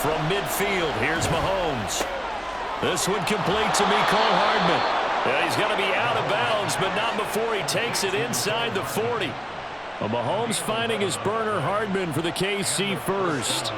From midfield, here's Mahomes. This one complete to Mecole Hardman. Yeah, he's going to be out of bounds, but not before he takes it inside the 40. Well, Mahomes finding his burner Hardman for the KC first.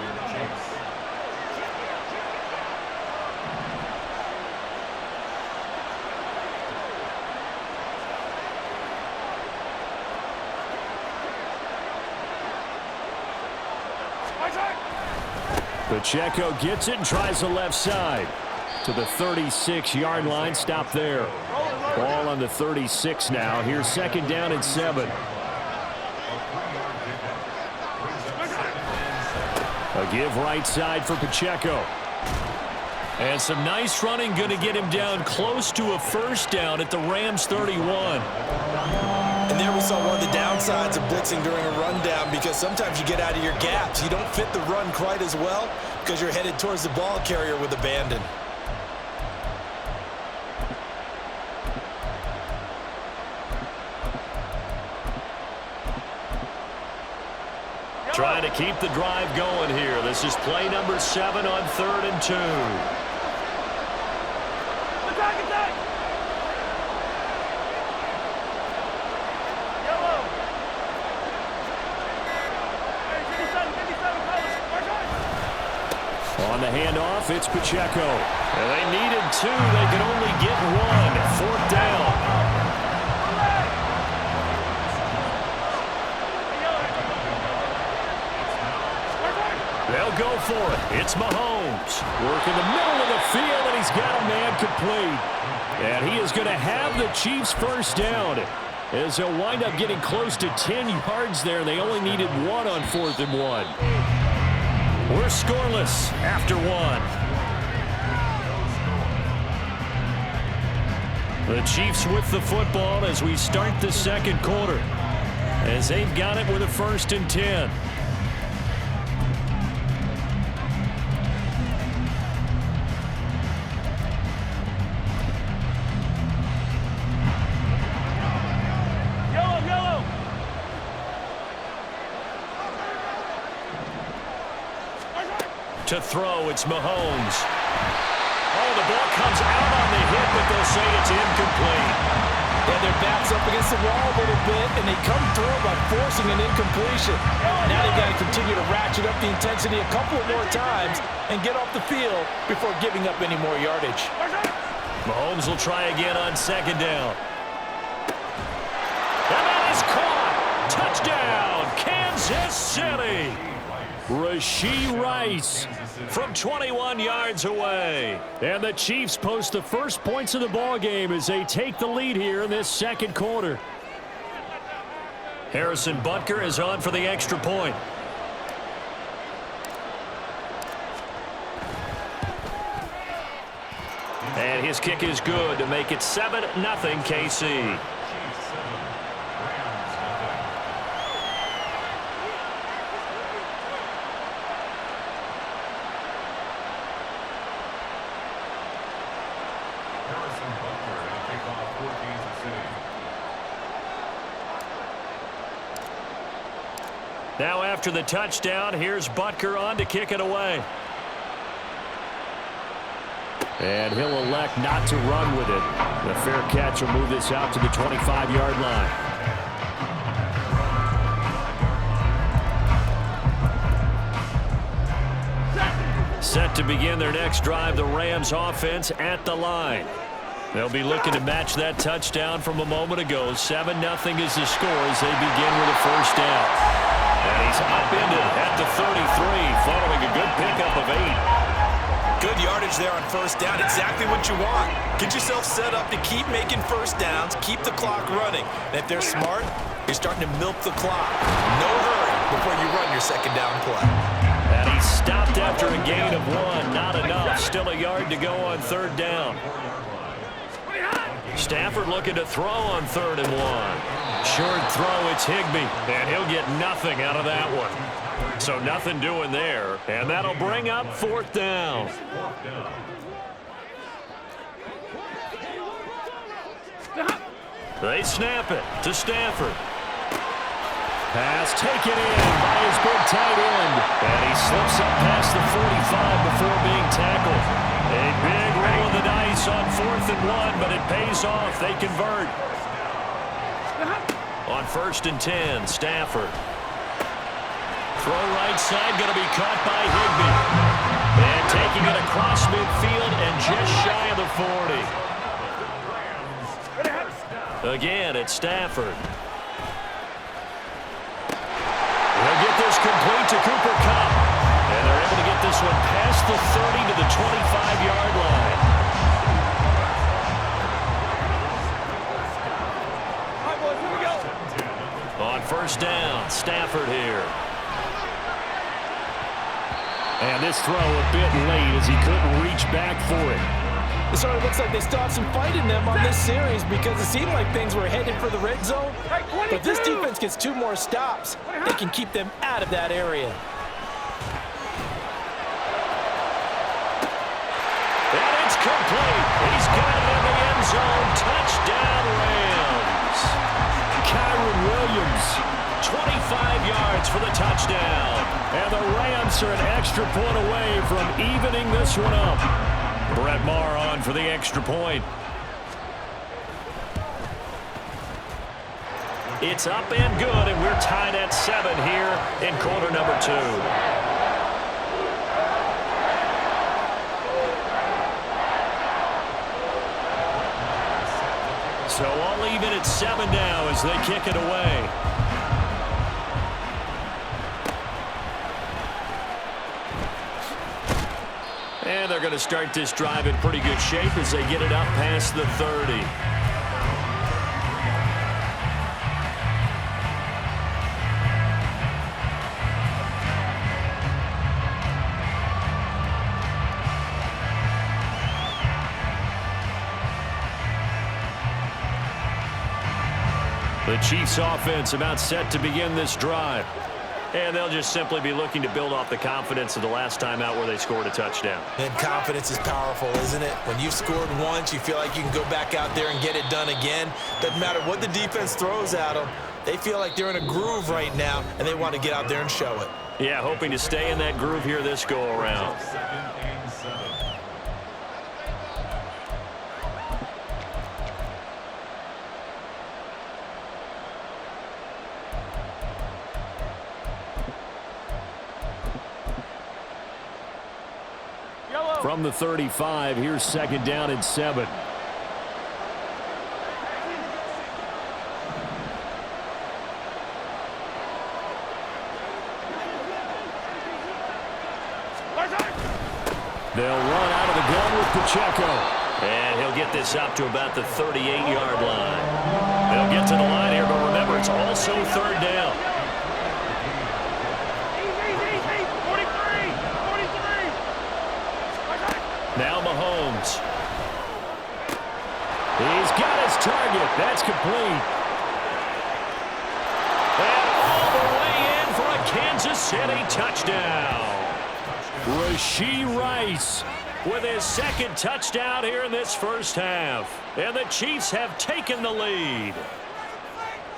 Pacheco gets it and tries the left side to the 36-yard line. Stop there. Ball on the 36 now. Here's second down and 7. A give right side for Pacheco. And some nice running, going to get him down close to a first down at the Rams 31. And there we saw one of the downsides of blitzing during a rundown, because sometimes you get out of your gaps. You don't fit the run quite as well because you're headed towards the ball carrier with abandon. Trying to keep the drive going here. This is play number 7 on 3rd and 2. Attack! Yellow! Hey, 57 colors. On the handoff, it's Pacheco. And they needed 2. They could only get 1. 4th down. They'll go for it. It's Mahomes. Working the middle of the field, and he's got a man complete. And he is going to have the Chiefs first down, as they'll wind up getting close to 10 yards there. They only needed 1 on 4th and 1. We're scoreless after 1. The Chiefs with the football as we start the second quarter, as they've got it with a 1st and 10. To throw, it's Mahomes. Oh, the ball comes out on the hit, but they'll say it's incomplete. Yeah, their back's up against the wall a little bit, and they come through by forcing an incompletion. Now they've got to continue to ratchet up the intensity a couple more times and get off the field before giving up any more yardage. Mahomes will try again on 2nd down. And that is caught. Touchdown, Kansas City. Rashee Rice from 21 yards away. And the Chiefs post the first points of the ball game as they take the lead here in this second quarter. Harrison Butker is on for the extra point. And his kick is good to make it 7-0 KC. Now after the touchdown, here's Butker on to kick it away. And he'll elect not to run with it. The fair catch will move this out to the 25-yard line. Set to begin their next drive, the Rams offense at the line. They'll be looking to match that touchdown from a moment ago. 7-0 is the score as they begin with a first down. And he's upended at the 33 following a good pickup of 8. Good yardage there on first down. Exactly what you want. Get yourself set up to keep making first downs, keep the clock running. And if they're smart, you're starting to milk the clock. No hurry before you run your second down play. And he stopped after a gain of 1. Not enough. Still a yard to go on 3rd down. Stafford looking to throw on 3rd and 1. Short throw, it's Higbee, and he'll get nothing out of that one. So nothing doing there, and that'll bring up 4th down. They snap it to Stafford. Pass taken in by his big tight end. And he slips up past the 45 before being tackled. A big roll of the dice on 4th and 1, but it pays off. They convert. On 1st and 10, Stafford. Throw right side, going to be caught by Higbee. And taking it across midfield and just shy of the 40. Again, it's Stafford. They'll get this complete to Cooper Kupp. And they're able to get this one past the 30 to the 25-yard line. All right, boys, here we go. On 1st down, Stafford here. And this throw a bit late as he couldn't reach back for it. It sort of looks like they stopped some fight in them on this series because it seemed like things were headed for the red zone. But this defense gets 2 more stops. They can keep them out of that area. And it's complete. He's got it in the end zone. Touchdown, Rams. Kyron Williams, 25 yards for the touchdown. And the Rams are an extra point away from evening this one up. Brett Maher on for the extra point. It's up and good, and we're tied at 7 here in quarter number 2. So all even at 7 now as they kick it away. And they're going to start this drive in pretty good shape as they get it up past the 30. The Chiefs offense about set to begin this drive. And they'll just simply be looking to build off the confidence of the last time out where they scored a touchdown. And confidence is powerful, isn't it? When you've scored once, you feel like you can go back out there and get it done again. Doesn't matter what the defense throws at them. They feel like they're in a groove right now, and they want to get out there and show it. Yeah, hoping to stay in that groove here this go-around. From the 35, here's 2nd down and 7. They'll run out of the gun with Pacheco. And he'll get this up to about the 38-yard line. They'll get to the line here, but remember, it's also 3rd down. Now Mahomes. He's got his target. That's complete. And all the way in for a Kansas City touchdown. Rashee Rice with his 2nd touchdown here in this first half. And the Chiefs have taken the lead.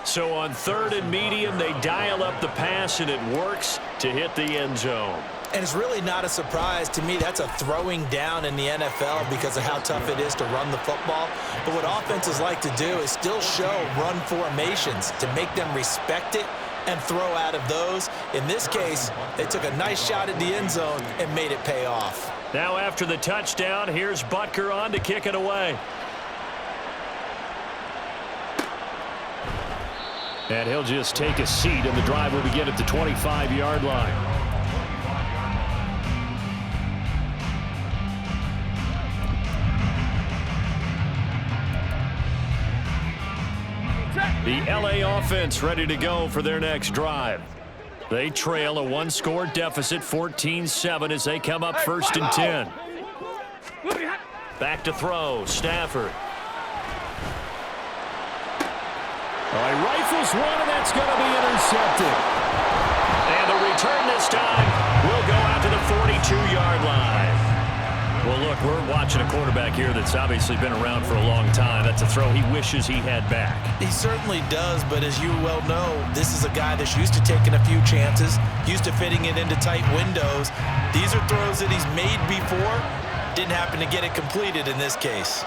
So on 3rd and medium, they dial up the pass, and it works to hit the end zone. And it's really not a surprise to me. That's a throwing down in the NFL because of how tough it is to run the football. But what offenses like to do is still show run formations to make them respect it and throw out of those. In this case, they took a nice shot at the end zone and made it pay off. Now after the touchdown, here's Butker on to kick it away. And he'll just take a seat, and the drive will begin at the 25-yard line. The LA offense ready to go for their next drive. They trail a 1-score deficit, 14-7, as they come up 1st and 10. Back to throw, Stafford. He rifles one, and that's going to be intercepted. And the return this time will go out to the 42-yard line. Well, look, We're watching a quarterback here that's obviously been around for a long time. That's a throw he wishes he had back. He certainly does, but as you well know, this is a guy that's used to taking a few chances, used to fitting it into tight windows. These are throws that he's made before. Didn't happen to get it completed in this case.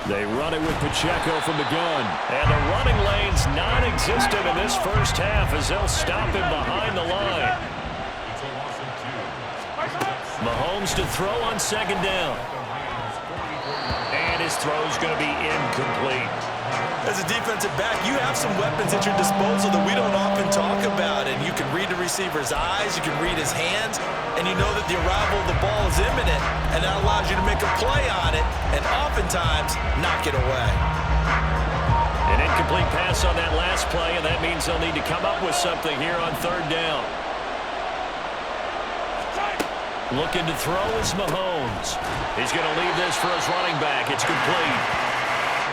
They run it with Pacheco from the gun. And the running lane's non-existent in this first half as they'll stop him behind the line. Mahomes to throw on second down. And his throw's going to be incomplete. As a defensive back, you have some weapons at your disposal that we don't often talk about. And you can read the receiver's eyes, you can read his hands, and you know that the arrival of the ball is imminent, and that allows you to make a play on it and oftentimes knock it away. An incomplete pass on that last play, and that means they'll need to come up with something here on third down. Looking to throw is Mahomes. He's going to leave this for his running back. It's complete.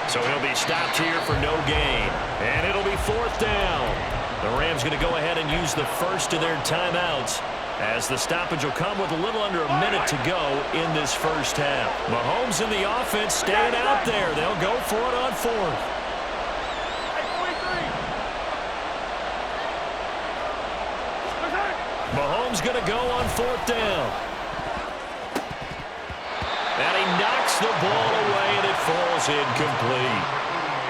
So he'll be stopped here for no gain. And it'll be fourth down. The Rams going to go ahead and use the first of their timeouts, as the stoppage will come with a little under a minute to go in this first half. Mahomes in the offense staying out there. They'll go for it on fourth. Mahomes going to go on fourth down. And he knocks the ball away, and it falls incomplete.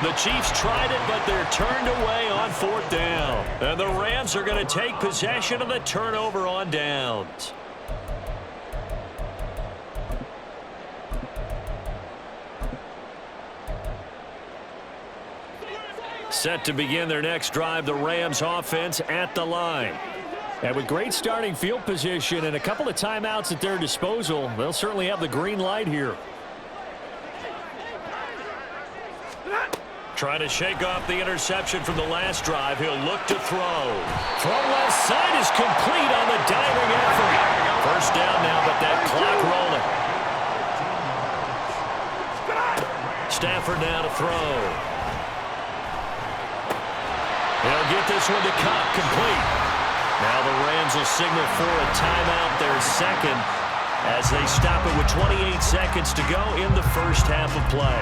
The Chiefs tried it, but they're turned away on fourth down. And the Rams are going to take possession of the turnover on downs. Set to begin their next drive, the Rams offense at the line. And with great starting field position and a couple of timeouts at their disposal, they'll certainly have the green light here. Trying to shake off the interception from the last drive. He'll look to throw. From left side is complete on the diving effort. First down now, but that clock rolling. Stafford now to throw. He'll get this one to Cobb, complete. Now the Rams will signal for a timeout, their second, as they stop it with 28 seconds to go in the first half of play.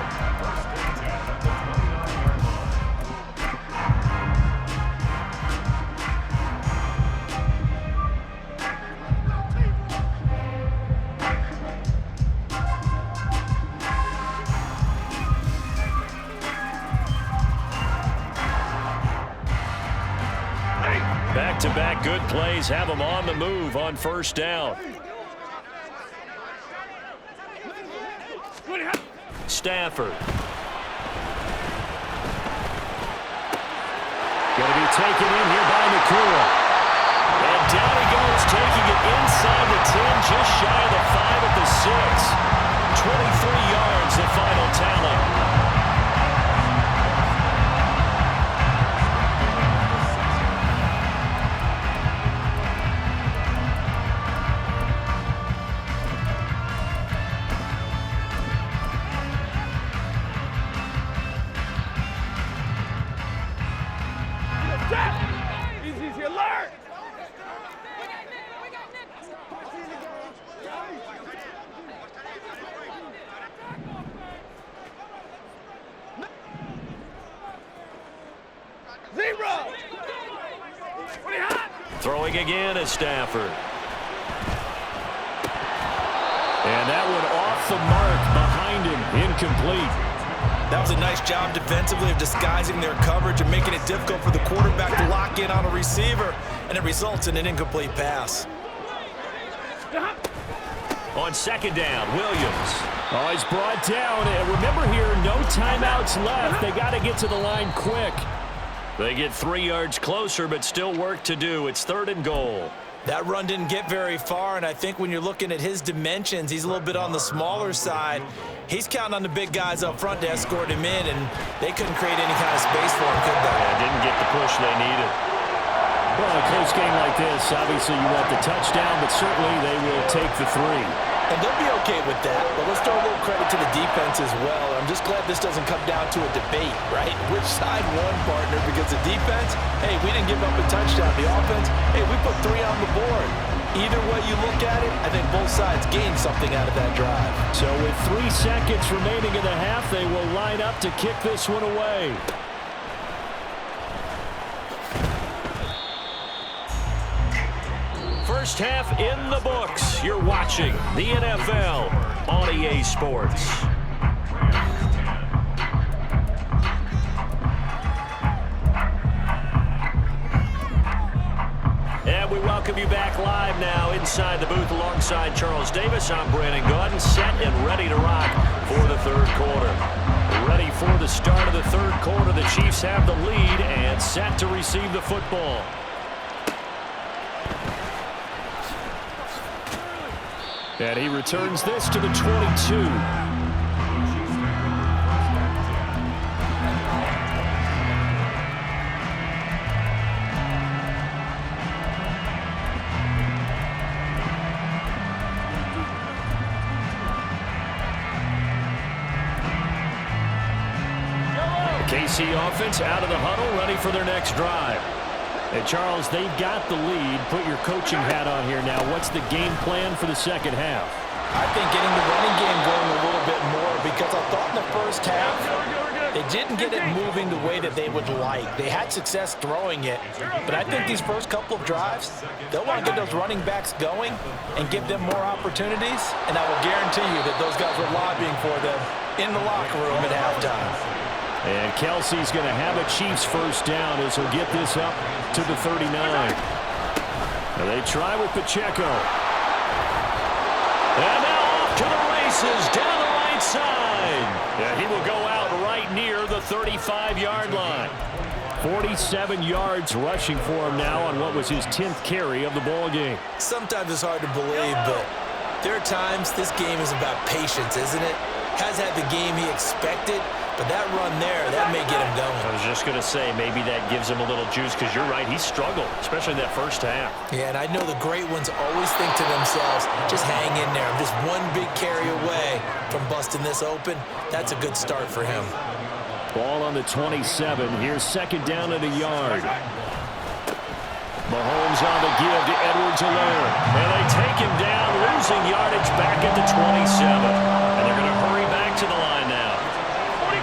Back-to-back good plays have them on the move on first down. Stafford. Going to be taken in here by Nakua. And down he goes, taking it inside the 10, just shy of the 5 at the 6. 23 yards, the final tally. Throwing again is Stafford. And that one off the mark behind him, incomplete. That was a nice job defensively of disguising their coverage and making it difficult for the quarterback to lock in on a receiver, and it results in an incomplete pass. On second down, Williams. Oh, he's brought down. And remember here, no timeouts left. They got to get to the line quick. They get 3 yards closer, but still work to do. It's third and goal. That run didn't get very far, and I think when you're looking at his dimensions, he's a little bit on the smaller side. He's counting on the big guys up front to escort him in, and they couldn't create any kind of space for him, could they? Yeah, didn't get the push they needed. Well, in a close game like this, obviously you want the touchdown, but certainly they will take the 3. And they'll be okay with that, but let's throw a little credit to to the defense as well. I'm just glad this doesn't come down to a debate, right? Which side won, partner? Because the defense, hey, we didn't give up a touchdown. The offense, hey, we put 3 on the board. Either way you look at it, I think both sides gained something out of that drive. So with 3 seconds remaining in the half, they will line up to kick this one away. First half in the books. You're watching the NFL on EA Sports. And we welcome you back live now inside the booth alongside Charles Davis. I'm Brandon Gaudin, set and ready to rock for the third quarter. Ready for the start of the third quarter. The Chiefs have the lead and set to receive the football. And he returns this to the 22. KC offense out of the huddle, ready for their next drive. And Charles, they've got the lead. Put your coaching hat on here now. What's the game plan for the second half? I think getting the running game going a little bit more, because I thought in the first half they didn't get it moving the way that they would like. They had success throwing it, but I think these first couple of drives, they'll want to get those running backs going and give them more opportunities, and I will guarantee you that those guys were lobbying for them in the locker room at halftime. And Kelsey's going to have a Chiefs first down as he'll get this up to the 39. Now they try with Pacheco. And now off to the races down the right side. And he will go out right near the 35-yard line. 47 yards rushing for him now on what was his 10th carry of the ball game. Sometimes it's hard to believe, but there are times this game is about patience, isn't it? Has had the game he expected, but that run there, that may get him going. I was just going to say, maybe that gives him a little juice, because you're right, he struggled, especially in that first half. Yeah, and I know the great ones always think to themselves, just hang in there. I'm just one big carry away from busting this open. That's a good start for him. Ball on the 27. Here's second down at a yard. Mahomes on the give to Edwards-Helaire. And they take him down, losing yardage back at the 27. And they're going to hurry back to the line now. 43.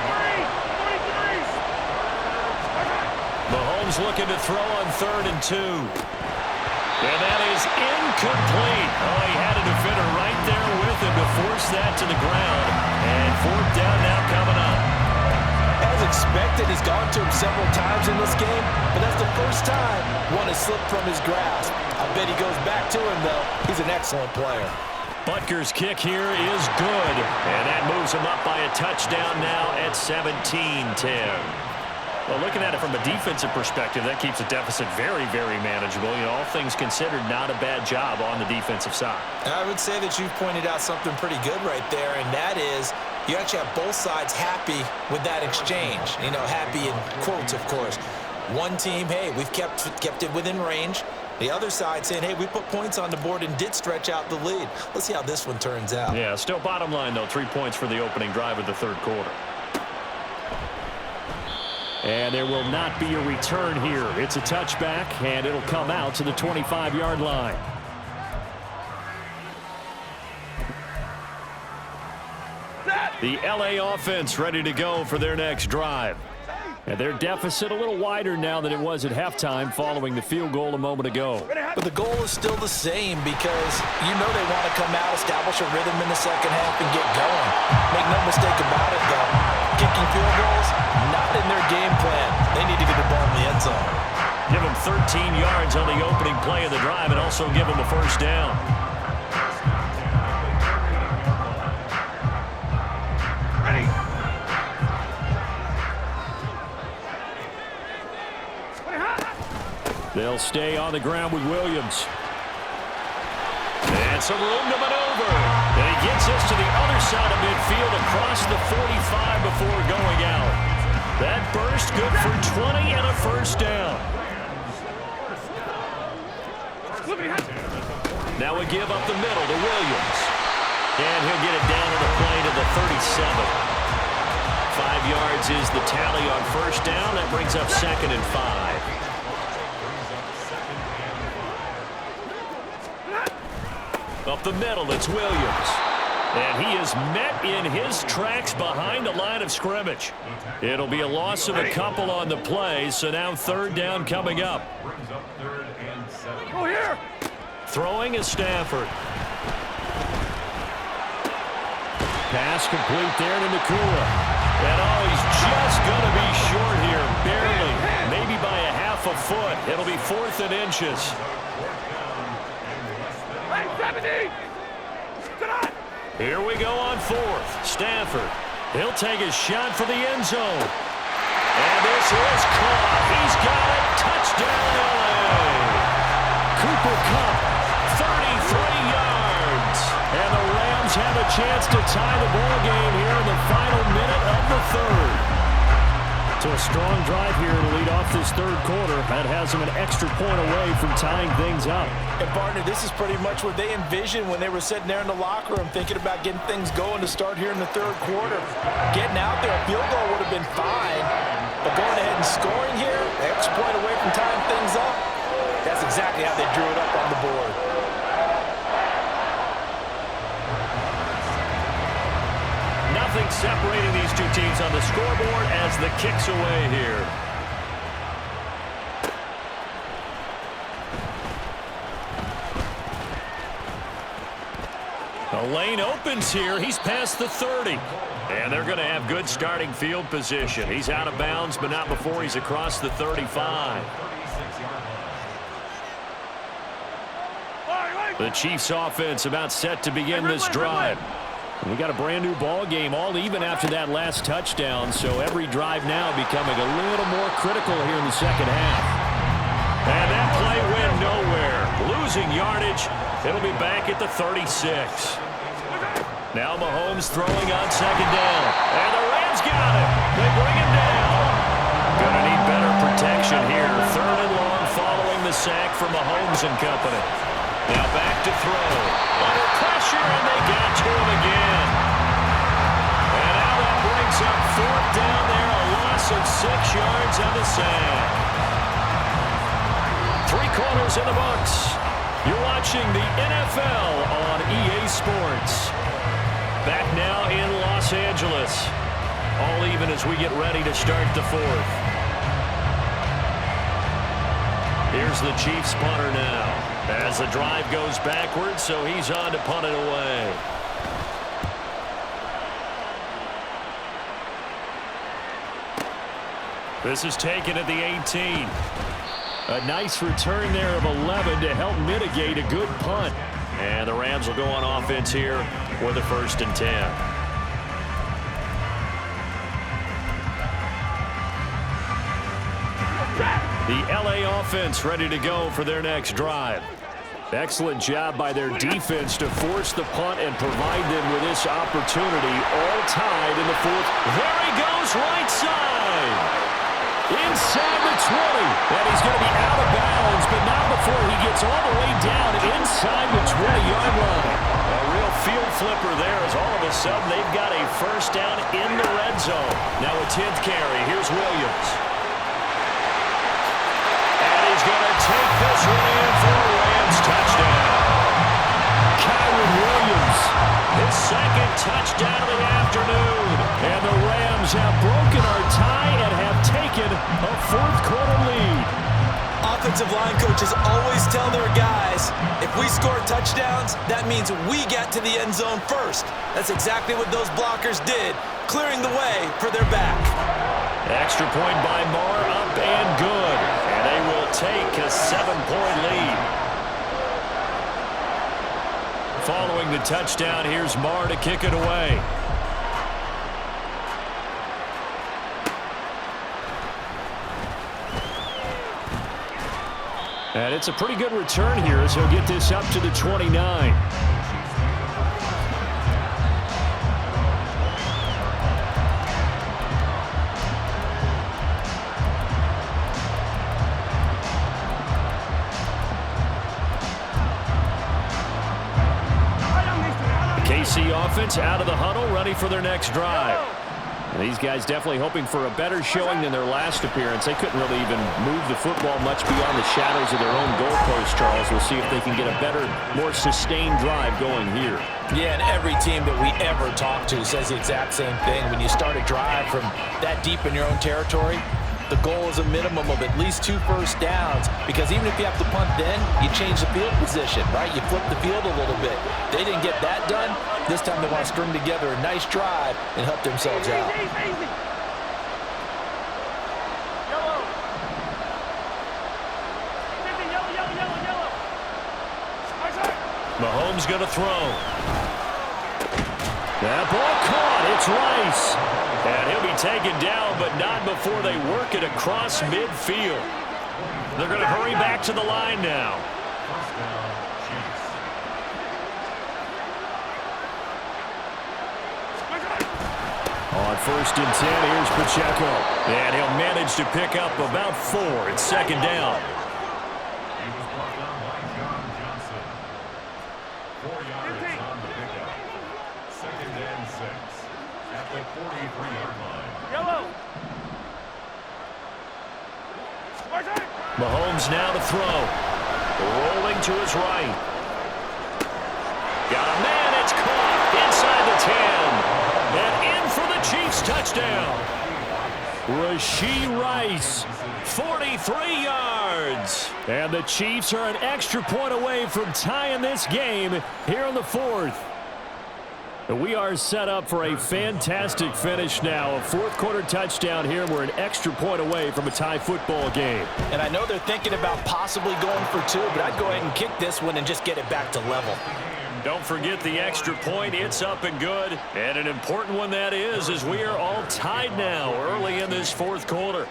Mahomes looking to throw on 3rd and 2. And that is incomplete. Oh, he had a defender right there with him to force that to the ground. And 4th down now coming up. As expected, he's gone to him several times in this game, but that's the first time one has slipped from his grasp. I bet he goes back to him, though. He's an excellent player. Butker's kick here is good, and that moves him up by a touchdown now at 17-10. Well, looking at it from a defensive perspective, that keeps the deficit very, very manageable. You know, all things considered, not a bad job on the defensive side. I would say that you've pointed out something pretty good right there, and that is you actually have both sides happy with that exchange. You know, happy in quotes, of course. One team, hey, we've kept it within range. The other side saying, hey, we put points on the board and did stretch out the lead. Let's see how this one turns out. Yeah, still bottom line, though, 3 points for the opening drive of the third quarter. And there will not be a return here. It's a touchback, and it'll come out to the 25-yard line. The LA offense ready to go for their next drive. And their deficit a little wider now than it was at halftime following the field goal a moment ago. But the goal is still the same, because you know they want to come out, establish a rhythm in the second half, and get going. Make no mistake about it, though. Kicking field goals, not in their game plan. They need to get the ball in the end zone. Give them 13 yards on the opening play of the drive and also give them a first down. Ready. They'll stay on the ground with Williams. And some room to maneuver. And he gets us to the other side of midfield across the 45 before going out. That burst good for 20 and a first down. Now we give up the middle to Williams. And he'll get it down to the play to the 5 yards is the tally on first down. That brings up 2nd and 5. Up the middle, it's Williams. And he is met in his tracks behind the line of scrimmage. It'll be a loss of a couple on the play, so now 3rd down coming up. Go here. Throwing is Stafford. Pass complete there to Nakua. And he's just going to be short here, barely. Maybe by a half a foot. It'll be 4th and inches. 70. Here we go on 4th. Stafford. He'll take a shot for the end zone. And this is caught. He's got it. Touchdown, LA. Cooper Kupp, 33 yards. And the Rams have a chance to tie the ball game here in the final minute of the 3rd. So a strong drive here to lead off this 3rd quarter. That has them an extra point away from tying things up. And, partner, this is pretty much what they envisioned when they were sitting there in the locker room thinking about getting things going to start here in the 3rd quarter. Getting out there, a field goal would have been fine. But going ahead and scoring here, an extra point away from tying things up, that's exactly how they drew it up on the board. Nothing separating these two teams on the scoreboard as the kick's away here. The lane opens here. He's past the 30. And they're going to have good starting field position. He's out of bounds, but not before he's across the 35. The Chiefs offense about set to begin this drive. We got a brand new ball game, all even after that last touchdown, so every drive now becoming a little more critical here in the 2nd half. And that play went nowhere. Losing yardage. It'll be back at the 36. Now Mahomes throwing on 2nd down. And the Rams got it. They bring him down. Gonna need better protection here. 3rd and long following the sack from Mahomes and company. Now back to throw. Under pressure, and they got to him again. And now that brings up 4th down there, a loss of 6 yards on the sack. 3 quarters in the books. You're watching the NFL on EA Sports. Back now in Los Angeles. All even as we get ready to start the 4th. Here's the Chiefs punter now. As the drive goes backwards, so he's on to punt it away. This is taken at the 18. A nice return there of 11 to help mitigate a good punt. And the Rams will go on offense here for the 1st and 10. The LA offense ready to go for their next drive. Excellent job by their defense to force the punt and provide them with this opportunity, all tied in the 4th. There he goes, right side. Inside the 20. And he's going to be out of bounds, but not before he gets all the way down inside the 20-yard line. A real field flipper there as all of a sudden they've got a 1st down in the red zone. Now a 10th carry. Here's Williams. He's going to take this one in for a Rams touchdown. Kyron Williams, his 2nd touchdown of the afternoon. And the Rams have broken our tie and have taken a 4th quarter lead. Offensive line coaches always tell their guys, if we score touchdowns, that means we get to the end zone first. That's exactly what those blockers did, clearing the way for their back. Extra point by Moore, up and good. And they will take a 7-point lead. Following the touchdown, here's Moore to kick it away. And it's a pretty good return here as he'll get this up to the 29. KC offense out of the huddle, ready for their next drive. And these guys definitely hoping for a better showing than their last appearance. They couldn't really even move the football much beyond the shadows of their own goalpost, Charles. We'll see if they can get a better, more sustained drive going here. Yeah, and every team that we ever talk to says the exact same thing. When you start a drive from that deep in your own territory, the goal is a minimum of at least 2 first downs, because even if you have to punt then, you change the field position, right? You flip the field a little bit. They didn't get that done. This time they want to string together a nice drive and help themselves out. Mahomes going to throw. That ball caught. It's Rice. And he'll be taken down, but not before they work it across midfield. They're going to hurry back to the line now. On 1st and 10, here's Pacheco. And he'll manage to pick up about 4. It's 2nd down. He was brought down by John Johnson. 4 yards on the pickup. 2nd and 6 at the 43-yard line. Yellow. Mahomes now to throw. Rolling to his right. Got a man. It's caught inside the 10. And in for the Chiefs touchdown. Rashee Rice, 43 yards. And the Chiefs are an extra point away from tying this game here in the 4th. We are set up for a fantastic finish now. A 4th quarter touchdown here. We're an extra point away from a tie football game. And I know they're thinking about possibly going for 2, but I'd go ahead and kick this one and just get it back to level. Don't forget the extra point. It's up and good. And an important one that is, as we are all tied now early in this 4th quarter.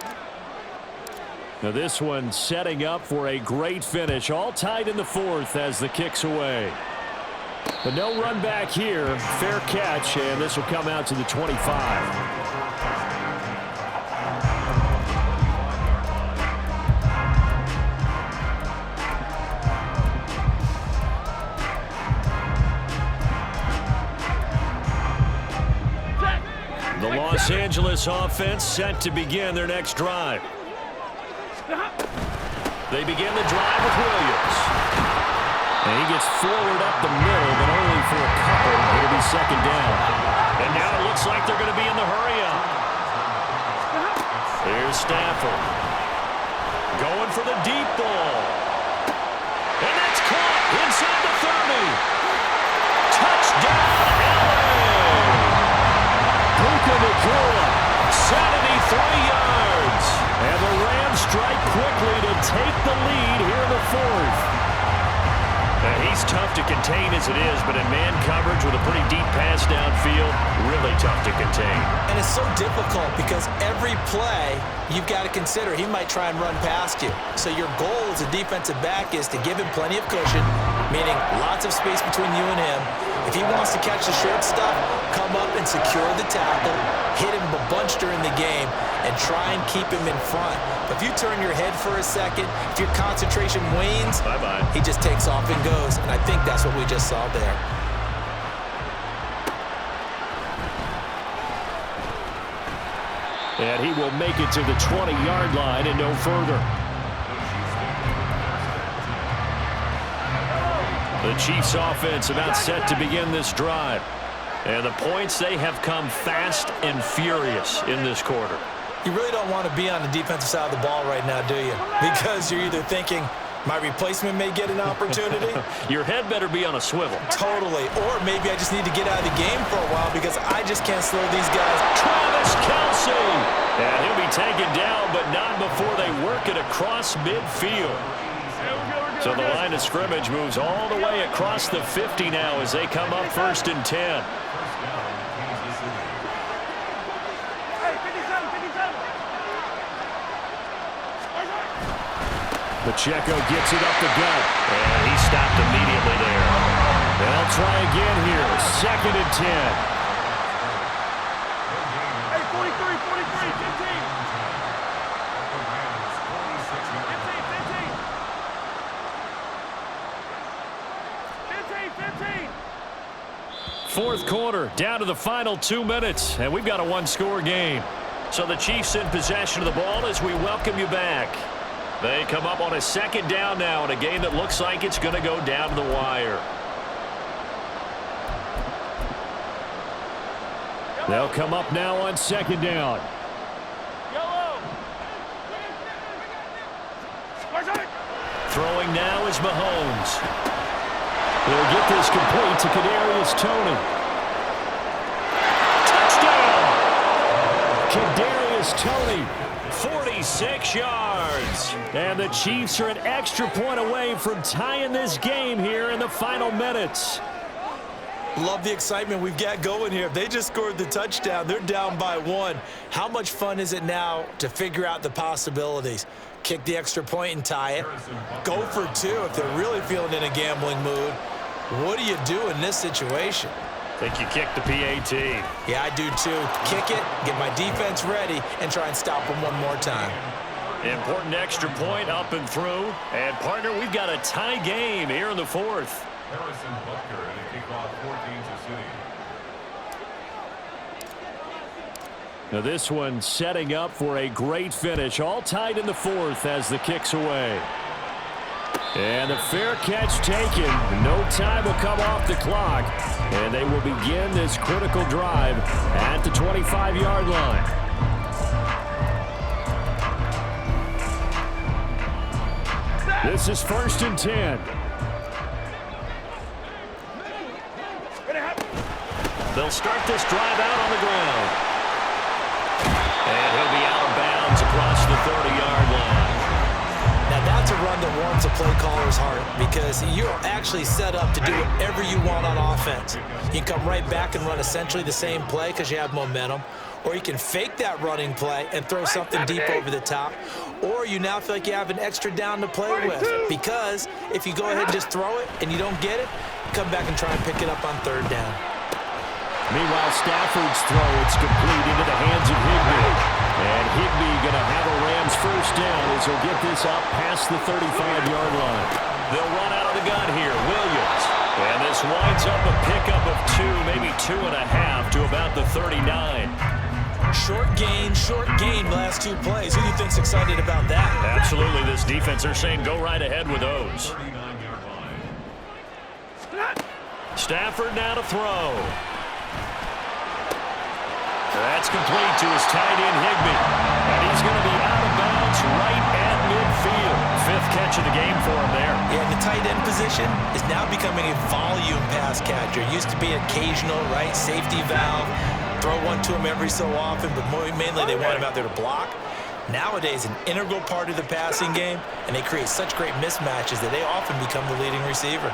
Now this one setting up for a great finish. All tied in the 4th as the kick's away. But no run back here. Fair catch, and this will come out to the 25. The Los Angeles offense set to begin their next drive. They begin the drive with Williams. And he gets forward up the middle, but only for a couple. It'll be 2nd down. And now it looks like they're going to be in the hurry-up. Here's Stafford. Going for the deep ball. And that's caught inside the 30. Touchdown, LA! Puka Nacua, 73 yards. And the Rams strike quickly to take the lead here in the 4th. He's tough to contain as it is, but in man coverage with a pretty deep pass downfield, really tough to contain. And it's so difficult because every play you've got to consider he might try and run past you. So your goal as a defensive back is to give him plenty of cushion, meaning lots of space between you and him. If he wants to catch the short stuff, come up and secure the tackle, hit him a bunch during the game, and try and keep him in front. But if you turn your head for a second, if your concentration wanes, bye-bye. He just takes off and goes. And I think that's what we just saw there. And he will make it to the 20-yard line and no further. The Chiefs offense about set to begin this drive. And the points, they have come fast and furious in this quarter. You really don't want to be on the defensive side of the ball right now, do you? Because you're either thinking, my replacement may get an opportunity. Your head better be on a swivel. Totally. Or maybe I just need to get out of the game for a while because I just can't slow these guys. Travis Kelce. And he'll be taken down, but not before they work it across midfield. So the line of scrimmage moves all the way across the 50 now as they come up 1st and 10. Pacheco gets it up the gut, and he stopped immediately there. They'll try again here, 2nd and 10. Hey, 43, 43, 15. 15. 15. fourth quarter, down to the final 2 minutes, and we've got a one-score game. So the Chiefs in possession of the ball as we welcome you back. They come up on a second down now in a game that looks like it's going to go down to the wire. They'll come up now on second down. Throwing now is Mahomes. He'll get this complete to Kadarius Toney. Touchdown! Kadarius Toney, 46 yards. And the Chiefs are an extra point away from tying this game here in the final minutes. Love the excitement we've got going here. If they just scored the touchdown, they're down by 1. How much fun is it now to figure out the possibilities? Kick the extra point and tie it. Go for 2 if they're really feeling in a gambling mood. What do you do in this situation? Think you kick the PAT. Yeah, I do too. Kick it, get my defense ready, and try and stop them one more time. Important extra point up and through. And, partner, we've got a tie game here in the fourth. Harrison Butker and a kickoff 14-6. Now this one setting up for a great finish. All tied in the fourth as the kick's away. And the fair catch taken. No time will come off the clock. And they will begin this critical drive at the 25-yard line. This is 1st and 10. They'll start this drive out on the ground. And he'll be out of bounds across the 30-yard line. Now that's a run that warms a play caller's heart because you're actually set up to do whatever you want on offense. You can come right back and run essentially the same play because you have momentum. Or you can fake that running play and throw something deep over the top. Or you now feel like you have an extra down to play with. Because if you go ahead and just throw it and you don't get it, come back and try and pick it up on 3rd down. Meanwhile, Stafford's throw, it's complete into the hands of Higbee. And Higbee going to have a Rams first down as he'll get this up past the 35-yard line. They'll run out of the gun here. Williams. And this winds up a pickup of 2, maybe 2.5 to about the 39. Short gain, last 2 plays. Who do you think's excited about that? Absolutely. This defense, they're saying go right ahead with those. 39-yard line. Stafford now to throw. That's complete to his tight end, Higbee. And he's going to be out of bounds right at midfield. 5th catch of the game for him there. Yeah, the tight end position is now becoming a volume pass catcher. Used to be occasional, right, safety valve. Throw one to him every so often, but mainly they want him out there to block. Nowadays, an integral part of the passing game, and they create such great mismatches that they often become the leading receiver.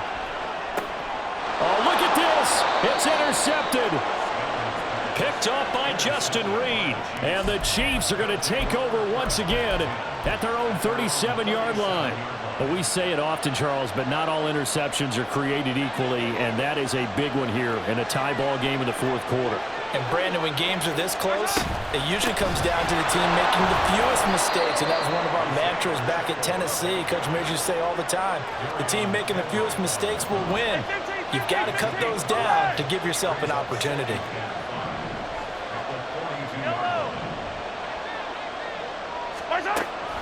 Oh, look at this. It's intercepted. Picked off by Justin Reed. And the Chiefs are going to take over once again at their own 37-yard line. Well, we say it often, Charles, but not all interceptions are created equally, and that is a big one here in a tie ball game in the fourth quarter. And, Brandon, when games are this close, it usually comes down to the team making the fewest mistakes, and that was one of our mantras back at Tennessee. Coach Mears used to say all the time, the team making the fewest mistakes will win. You've got to cut those down to give yourself an opportunity.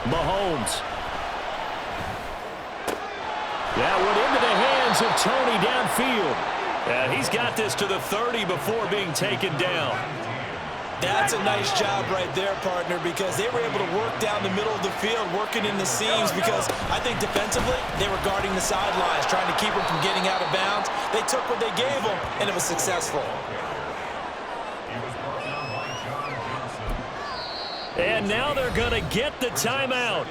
Mahomes. That went into the hands of Toney downfield. And he's got this to the 30 before being taken down. That's a nice job right there, partner, because they were able to work down the middle of the field, working in the seams, because I think defensively they were guarding the sidelines, trying to keep them from getting out of bounds. They took what they gave them, and it was successful. And now they're going to get the timeout.